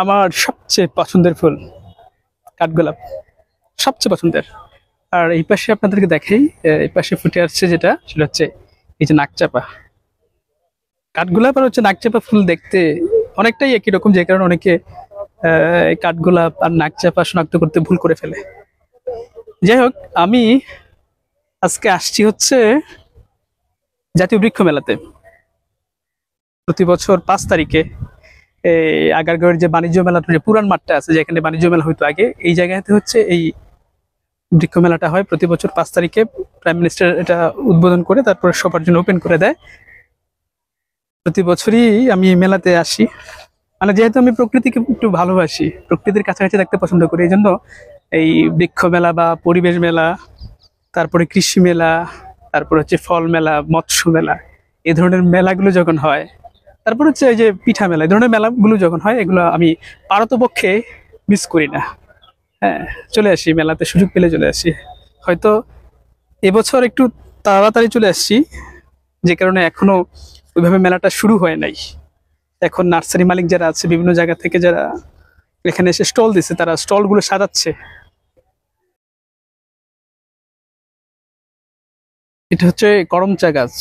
আমার সবচেয়ে পছন্দের ফুল কাঠগোলাপ, সবচেয়ে পছন্দের। আর এই পাশে আপনাদেরকে দেখাই, এই পাশে ফুটে আসছে যেটা, সেটা হচ্ছে এই যে নাকচাপা। কাঠগোলাপ আর হচ্ছে নাকচাপা ফুল দেখতে অনেকটাই একই রকম, যে কারণে অনেকে এই কাঠগোলাপ আর নাকচাপা শনাক্ত করতে ভুল করে ফেলে। যাই হোক, আমি আজকে আসছি হচ্ছে জাতীয় বৃক্ষ মেলাতে। প্রতি বছর 5 তারিখে এই আগারগাঁওয়ের যে বাণিজ্য মেলাটা, যে পুরান মাঠটা আছে যেখানে বাণিজ্য মেলা হইতো আগে, এই জায়গাতে হচ্ছে এই বৃক্ষ মেলাটা হয় প্রতি বছর 5 তারিখে। প্রাইম মিনিস্টার এটা উদ্বোধন করে তারপরে সবার জন্য ওপেন করে দেয়। প্রতি বছরই আমি এই মেলাতে আসি, মানে যেহেতু আমি প্রকৃতিকে একটু ভালোবাসি, প্রকৃতির কাছাকাছি থাকতে পছন্দ করি, এই জন্য এই বৃক্ষ মেলা বা পরিবেশ মেলা, তারপরে কৃষি মেলা, তারপর হচ্ছে ফল মেলা, মৎস্য মেলা, এই ধরনের মেলাগুলো যখন হয়, তারপর হচ্ছে এই যে পিঠা মেলা, এই ধরনের মেলাগুলো যখন হয়, এগুলো আমি পারতপক্ষে মিস করি না। হ্যাঁ, চলে আসি মেলাতে, সুযোগ পেলে চলে আসি। হয়তো এবছর একটু তাড়াতাড়ি চলে আসছি, যে কারণে এখনো ওইভাবে মেলাটা শুরু হয় নাই। এখন নার্সারি মালিক যারা আছে বিভিন্ন জায়গা থেকে, যারা এখানে এসে স্টল দিচ্ছে, তারা স্টলগুলো সাজাচ্ছে। এটা হচ্ছে করমচা গাছ,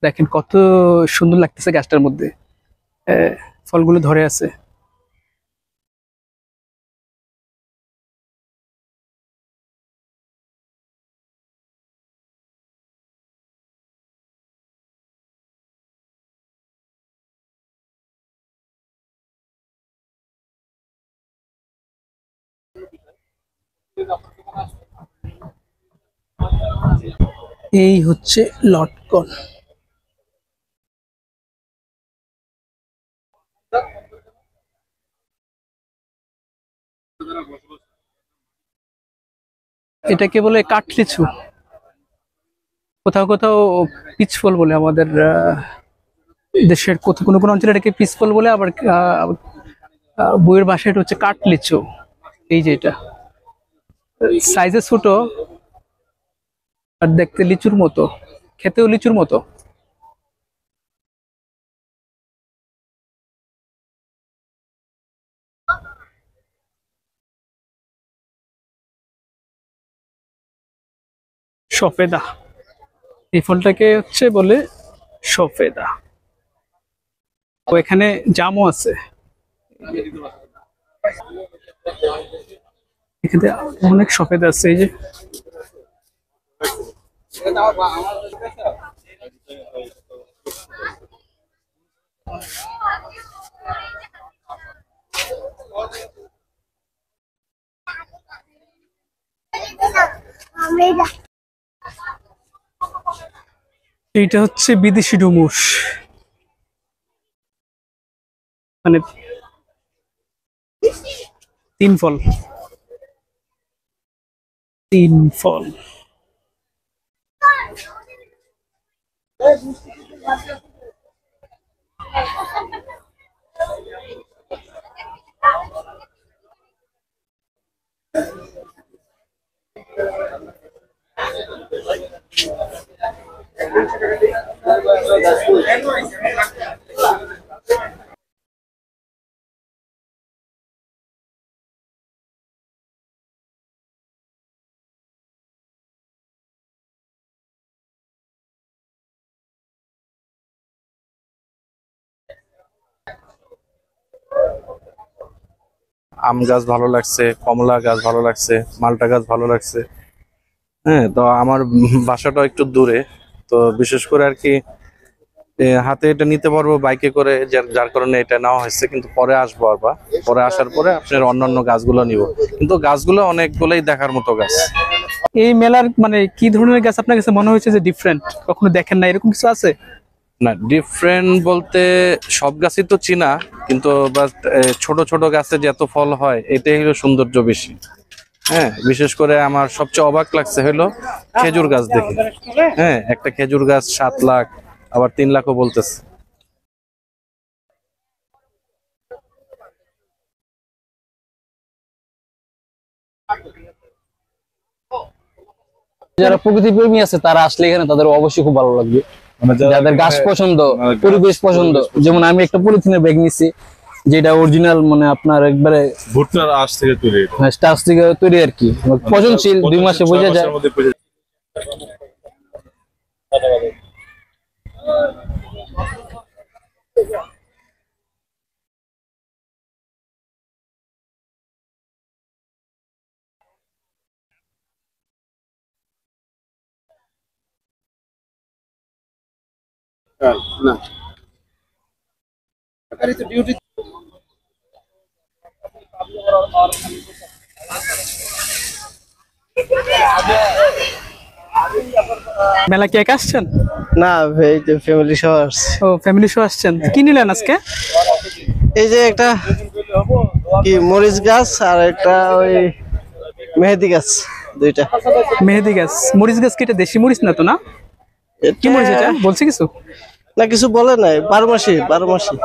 দেখেন কত সুন্দর লাগতেছে গাছটার মধ্যে, ফলগুলো ধরে আছে। এই হচ্ছে লটকন। এটাকে বলে কাঠলিচু, কোথাও কোথাও পিচ ফল বলে। আমাদের দেশের কোনো কোনো অঞ্চলে এটাকে পিচ ফল বলে, আবার বইয়ের ভাষায় এটা হচ্ছে কাঠলিচু। এই যে এটা সাইজে ছোট, আর দেখতে লিচুর মতো, খেতেও লিচুর মতো। সফেদা, এই ফলটাকে হচ্ছে বলে সফেদা। ও এখানে জামও আছে, এখানে অনেক সফেদা আছে। এই যে এইটা হচ্ছে বিদেশি ডুমুর, মানে 3 ফল, 3 ফল। আম গাছ ভালো লাগছে, কমলা গাছ ভালো লাগছে, মালটা গাছ ভালো লাগছে। হ্যাঁ, তো আমার বাসাটা একটু দূরে, তো বিশেষ করে আর কি হাতে এটা নিতে পারবো বাইকে করে, যার কারণে এটা নেওয়া হয়েছে। কিন্তু পরে আসবো, আবার পরে আসার পরে আপনার অন্যান্য গাছগুলো নিব। কিন্তু গাছগুলো অনেকগুলোই দেখার মতো গাছ। এই মেলার মানে কি ধরনের গাছ আপনার কাছে মনে হয়েছে যে ডিফারেন্ট, কখনো দেখেন না, এরকম কিছু আছে? না, ডিফারেন্ট বলতে সব গাছই তো চিনা, কিন্তু বাট ছোট ছোট গাছে যে এত ফল হয়, এটাই হলো সৌন্দর্য বেশি। হ্যাঁ, বিশেষ করে আমার সবচেয়ে অবাক লাগছে হলো খেজুর গাছ দেখে। হ্যাঁ, একটা খেজুর গাছ 7 লাখ, আবার 3 লাখও বলতেছে। যারা প্রকৃতি প্রেমী আছে তারা আসলে এখানে তাদের অবশ্যই খুব ভালো লাগবে। যাদের গাছ পছন্দ, পরিবেশ পছন্দ, যেমন আমি একটা পলিথিনের ব্যাগ নিছি, যেটা অরিজিনাল মানে আপনার একবারে ভুট্টার আঁশ থেকে তৈরি এটা। স্টার্চ থেকে তৈরি আর কি, পচনশীল, 2 মাসে 6 বোঝা যায়। মাসের মধ্যে পচে যায়। মেলা কি একা আসছেন? না ভাই, যে ফ্যামিলি সহ আসছে। ও ফ্যামিলি সহ আসছেন, কি নিলেন আজকে? এই যে একটা কি মরিচ গাছ আর একটা ওই মেহেদি গাছ, দুইটা। মেহেদি গাছ, মরিচ গাছ কি এটা দেশি মরিচ না তো না? কি মরিচ এটা বলছে কিছু? না, কিছু বলে নাই। 12 মাসি 12 মাসি।